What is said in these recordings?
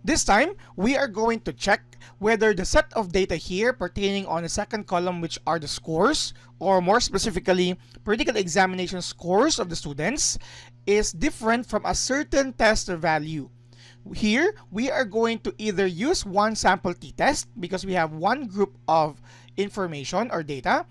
This time, we are going to check whether the set of data here pertaining on the second column, which are the scores, or more specifically, political examination scores of the students, is different from a certain test value. Here, we are going to either use one sample t-test because we have one group of information or data,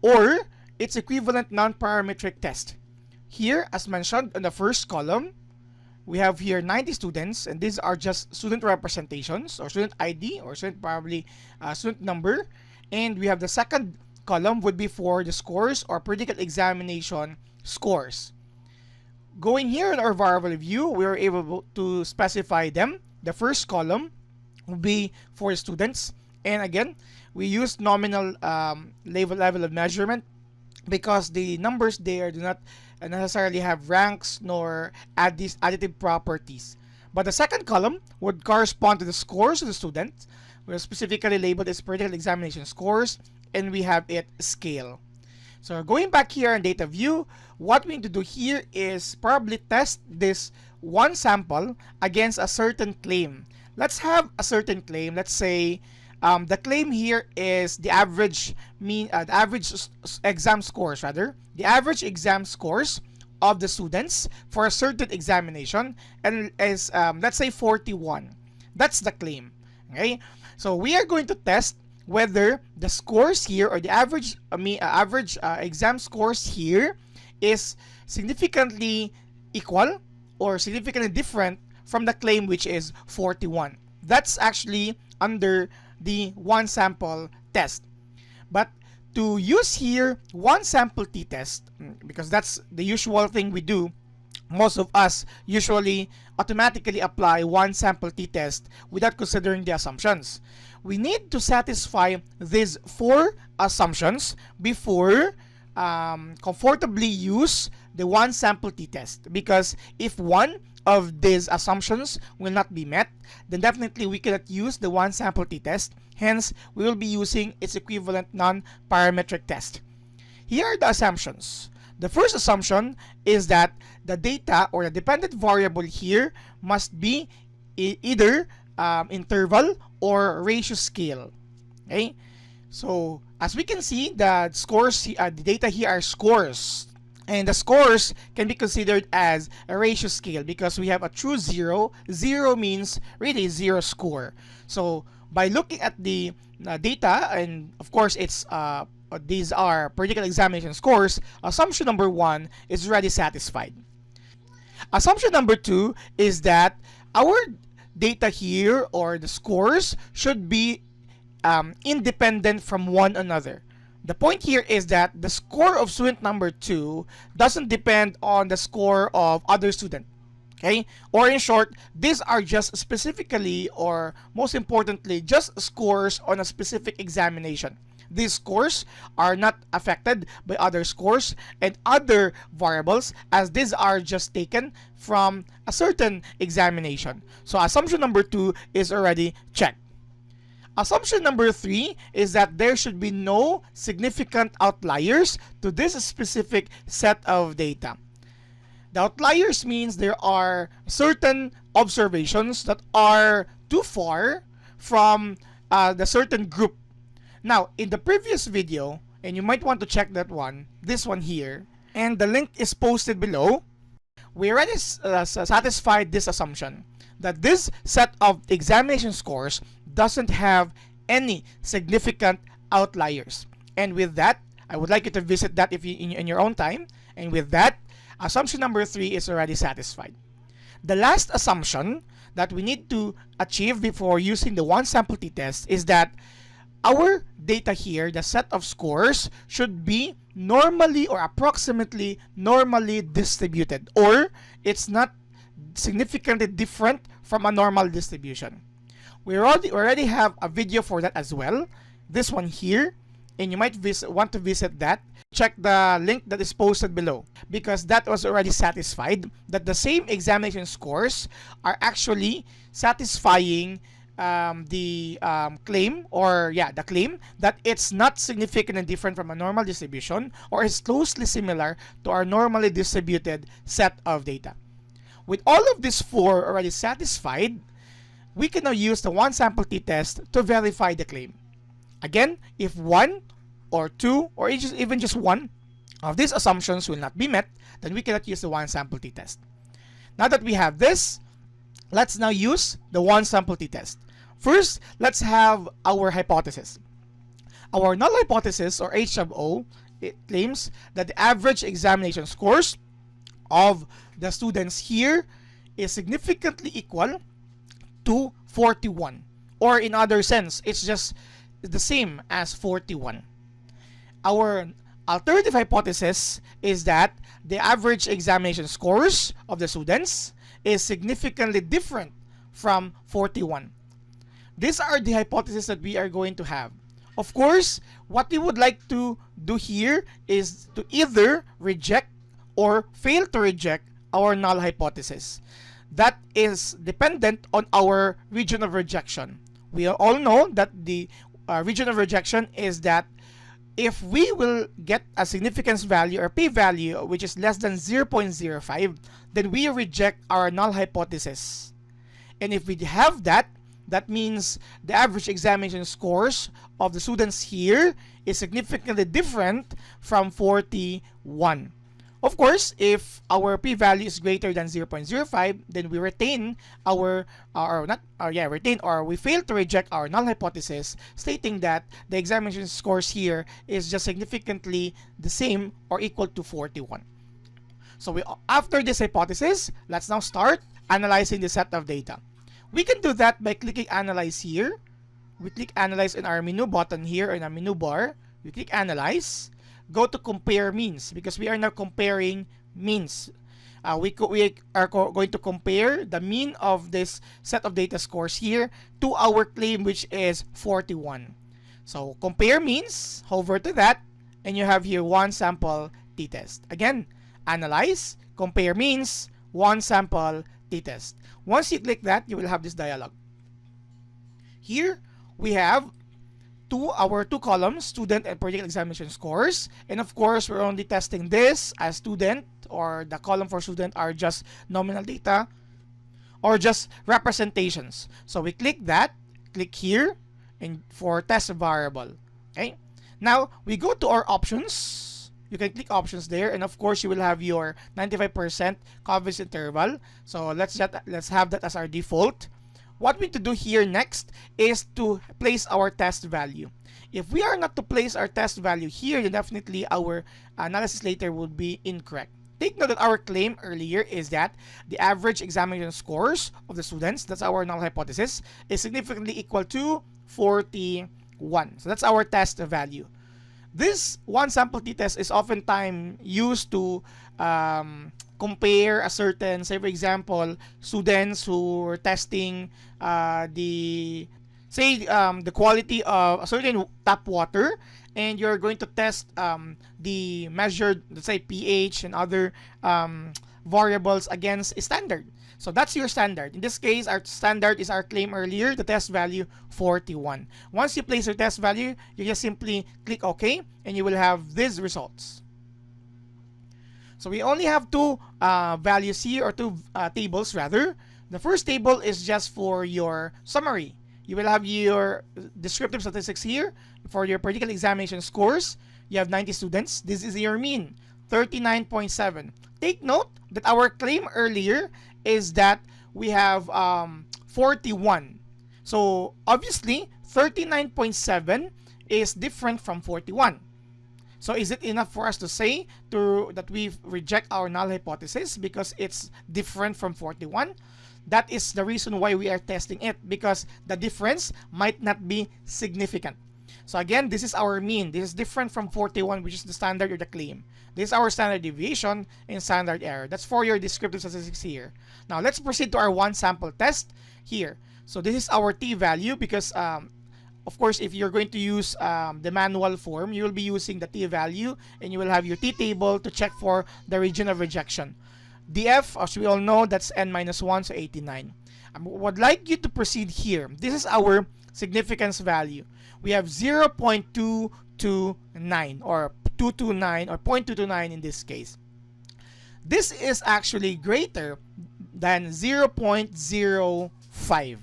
or its equivalent non-parametric test. Here, as mentioned in the first column, we have here 90 students, and these are just student representations or student ID or student number. And we have the second column would be for the scores or political examination scores. Going here in our variable view, we are able to specify them. The first column will be for the students, and again, we use nominal level of measurement because the numbers there do not necessarily have ranks nor additive properties. But the second column would correspond to the scores of the student. We're specifically labeled as political examination scores, and we have it scale. So going back here in data view, what we need to do here is probably test this one sample against a certain claim. Let's have a certain claim. Let's say the claim here is the average exam scores, the average exam scores of the students for a certain examination, and is let's say 41. That's the claim. Okay, so we are going to test whether the scores here or the average exam scores here is significantly equal or significantly different from the claim, which is 41. That's actually under the one sample test. But to use here one sample t-test, because that's the usual thing we do, most of us usually automatically apply one sample t-test without considering the assumptions. We need to satisfy these 4 assumptions before comfortably use the one sample t-test, because if one of these assumptions will not be met, then definitely we cannot use the one sample t-test. Hence, we will be using its equivalent non-parametric test. Here are the assumptions. The first assumption is that the data or the dependent variable here must be either interval or ratio scale. Okay, so as we can see, the scores, the data here are scores, and the scores can be considered as a ratio scale because we have a true 0. 0 means really 0 score. So by looking at the data, and of course it's these are political examination scores, assumption number 1 is already satisfied. Assumption number 2 is that our data here or the scores should be independent from one another. The point here is that the score of student number 2 doesn't depend on the score of other student. Okay? Or in short, these are just specifically, or most importantly, just scores on a specific examination. These scores are not affected by other scores and other variables, as these are just taken from a certain examination. So assumption number 2 is already checked. Assumption number 3 is that there should be no significant outliers to this specific set of data. The outliers means there are certain observations that are too far from the certain group. Now, in the previous video, and you might want to check that one, this one here, and the link is posted below, we already satisfied this assumption that this set of examination scores doesn't have any significant outliers. And with that, I would like you to visit that if you in your own time. And with that, assumption number 3 is already satisfied. The last assumption that we need to achieve before using the one sample t-test is that our data here, the set of scores, should be normally or approximately normally distributed, or it's not significantly different from a normal distribution. We already have a video for that as well, this one here, and you might want to visit that. Check the link that is posted below, because that was already satisfied that the same examination scores are actually satisfying the claim that it's not significantly different from a normal distribution, or is closely similar to our normally distributed set of data. With all of these 4 already satisfied, we can now use the one sample t-test to verify the claim. Again, if one or two or even just one of these assumptions will not be met, then we cannot use the one sample t-test. Now that we have this, let's now use the one sample t-test. First, let's have our hypothesis. Our null hypothesis, or H sub O, it claims that the average examination scores of the students here is significantly equal to 41. Or in other sense, it's just the same as 41. Our alternative hypothesis is that the average examination scores of the students is significantly different from 41. These are the hypotheses that we are going to have. Of course, what we would like to do here is to either reject or fail to reject our null hypothesis. That is dependent on our region of rejection. We all know that the region of rejection is that if we will get a significance value or p-value which is less than 0.05, then we reject our null hypothesis. And if we have that, that means the average examination scores of the students here is significantly different from 41. Of course, if our p-value is greater than 0.05, then we retain we fail to reject our null hypothesis, stating that the examination scores here is just significantly the same or equal to 41. So after this hypothesis, let's now start analyzing the set of data. We can do that by clicking Analyze here. We click Analyze in our menu button here in our menu bar. We click Analyze. Go to Compare Means because we are now comparing means. We are going to compare the mean of this set of data scores here to our claim, which is 41. So compare means, hover to that, and you have here one sample t-test. Again, Analyze, Compare Means, one sample t-test. Once you click that, you will have this dialog. Here we have our two columns, student and practical examination scores, and of course we're only testing this as student, or the column for student are just nominal data or just representations. So we click that, click here, and for test variable. Okay, now we go to our options. You can click options there, and of course you will have your 95% confidence interval. So let's have that as our default. What we need to do here next is to place our test value. If we are not to place our test value here, then definitely our analysis later would be incorrect. Take note that our claim earlier is that the average examination scores of the students, that's our null hypothesis, is significantly equal to 41. So that's our test value. This one sample t-test is oftentimes used to compare a certain, say for example, students who are testing the quality of a certain tap water, and you're going to test the measured, let's say, pH and other variables against a standard. So that's your standard. In this case, our standard is our claim earlier, the test value 41. Once you place your test value, you just simply click OK, and you will have these results. So we only have two values here, or two tables rather. The first table is just for your summary. You will have your descriptive statistics here for your practical examination scores. You have 90 students. This is your mean, 39.7. Take note that our claim earlier is that we have 41. So obviously 39.7 is different from 41. So is it enough for us to say that we reject our null hypothesis because it's different from 41? That is the reason why we are testing it, because the difference might not be significant. So again, this is our mean. This is different from 41, which is the standard or the claim. This is our standard deviation and standard error. That's for your descriptive statistics here. Now let's proceed to our one sample test here. So this is our t-value because of course, if you're going to use the manual form, you will be using the t-value, and you will have your t-table to check for the region of rejection. df, as we all know, that's n-1, so 89. I would like you to proceed here. This is our significance value. We have 0.229 or 229 or 0.229 in this case. This is actually greater than 0.05.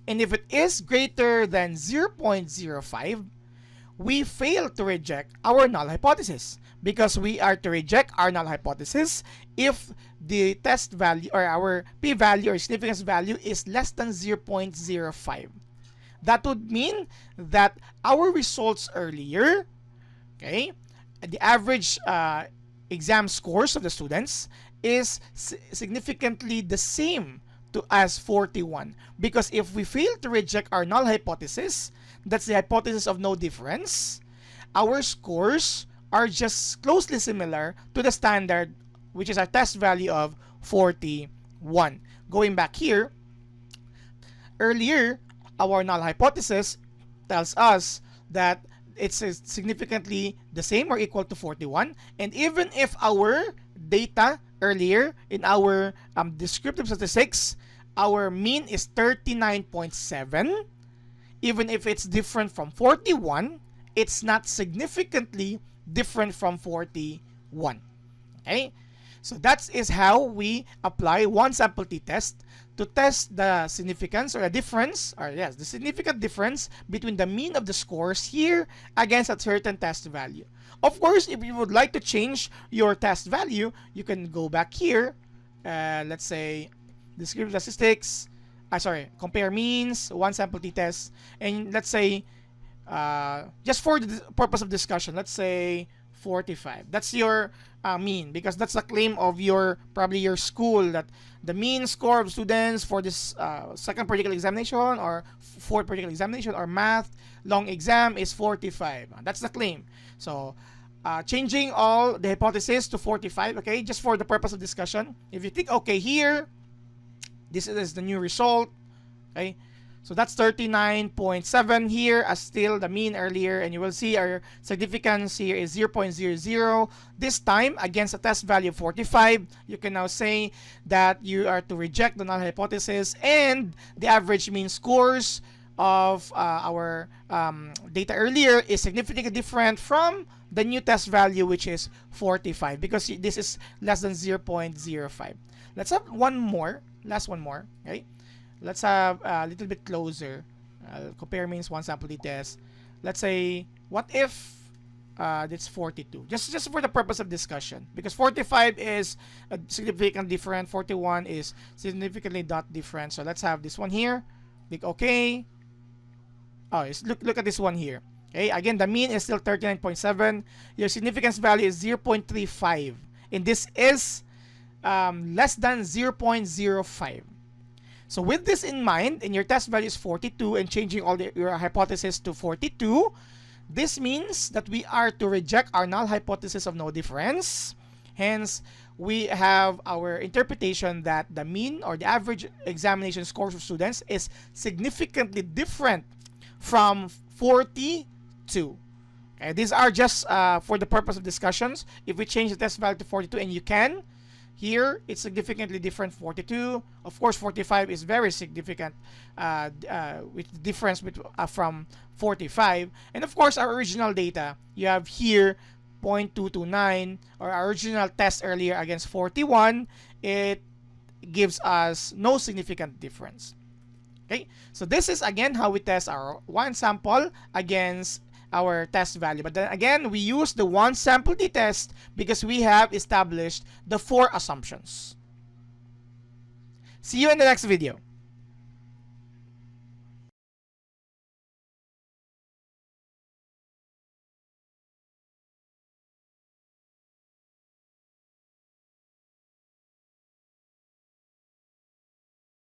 And if it is greater than 0.05, we fail to reject our null hypothesis, because we are to reject our null hypothesis if the test value or our p-value or significance value is less than 0.05. That would mean that our results earlier, okay, the average exam scores of the students is significantly the same to as 41, because if we fail to reject our null hypothesis, that's the hypothesis of no difference, our scores are just closely similar to the standard, which is our test value of 41. Going back here, earlier, our null hypothesis tells us that it's significantly the same or equal to 41, and even if our data earlier in our descriptive statistics, our mean is 39.7, even if it's different from 41, it's not significantly different from 41. Okay? So that is how we apply one sample t-test to test the significance or the difference, or yes, the significant difference between the mean of the scores here against a certain test value. Of course, if you would like to change your test value, you can go back here, let's say descriptive statistics, compare means, one sample t-test, and let's say, just for the purpose of discussion, let's say 45. That's your mean, because that's the claim of probably your school, that the mean score of students for this second particular examination or fourth particular examination or math long exam is 45. That's the claim. So changing all the hypothesis to 45, okay, just for the purpose of discussion. If you think, okay, here, this is the new result, okay, so that's 39.7 here as still the mean earlier, and you will see our significance here is 0.00. This time, against a test value of 45, you can now say that you are to reject the null hypothesis, and the average mean scores of our data earlier is significantly different from the new test value, which is 45, because this is less than 0.05. Let's have one more, last one more, okay? Let's have a little bit closer. Compare means one sample t-test. Let's say, what if it's 42? Just for the purpose of discussion, because 45 is significantly different, 41 is significantly not different. So let's have this one here. Click OK. Oh, look at this one here. Okay, again, the mean is still 39.7. Your significance value is 0.35, and this is less than 0.05. So with this in mind, and your test value is 42, and changing all your hypothesis to 42, this means that we are to reject our null hypothesis of no difference. Hence, we have our interpretation that the mean or the average examination scores of students is significantly different from 42. Okay, these are just for the purpose of discussions. If we change the test value to 42, and you can, here, it's significantly different, 42. Of course, 45 is very significant with the difference from 45. And of course, our original data, you have here 0.229, or our original test earlier against 41. It gives us no significant difference. Okay, so this is again how we test our one sample against our test value. But then again, we use the one sample t-test because we have established the 4 assumptions. See you in the next video.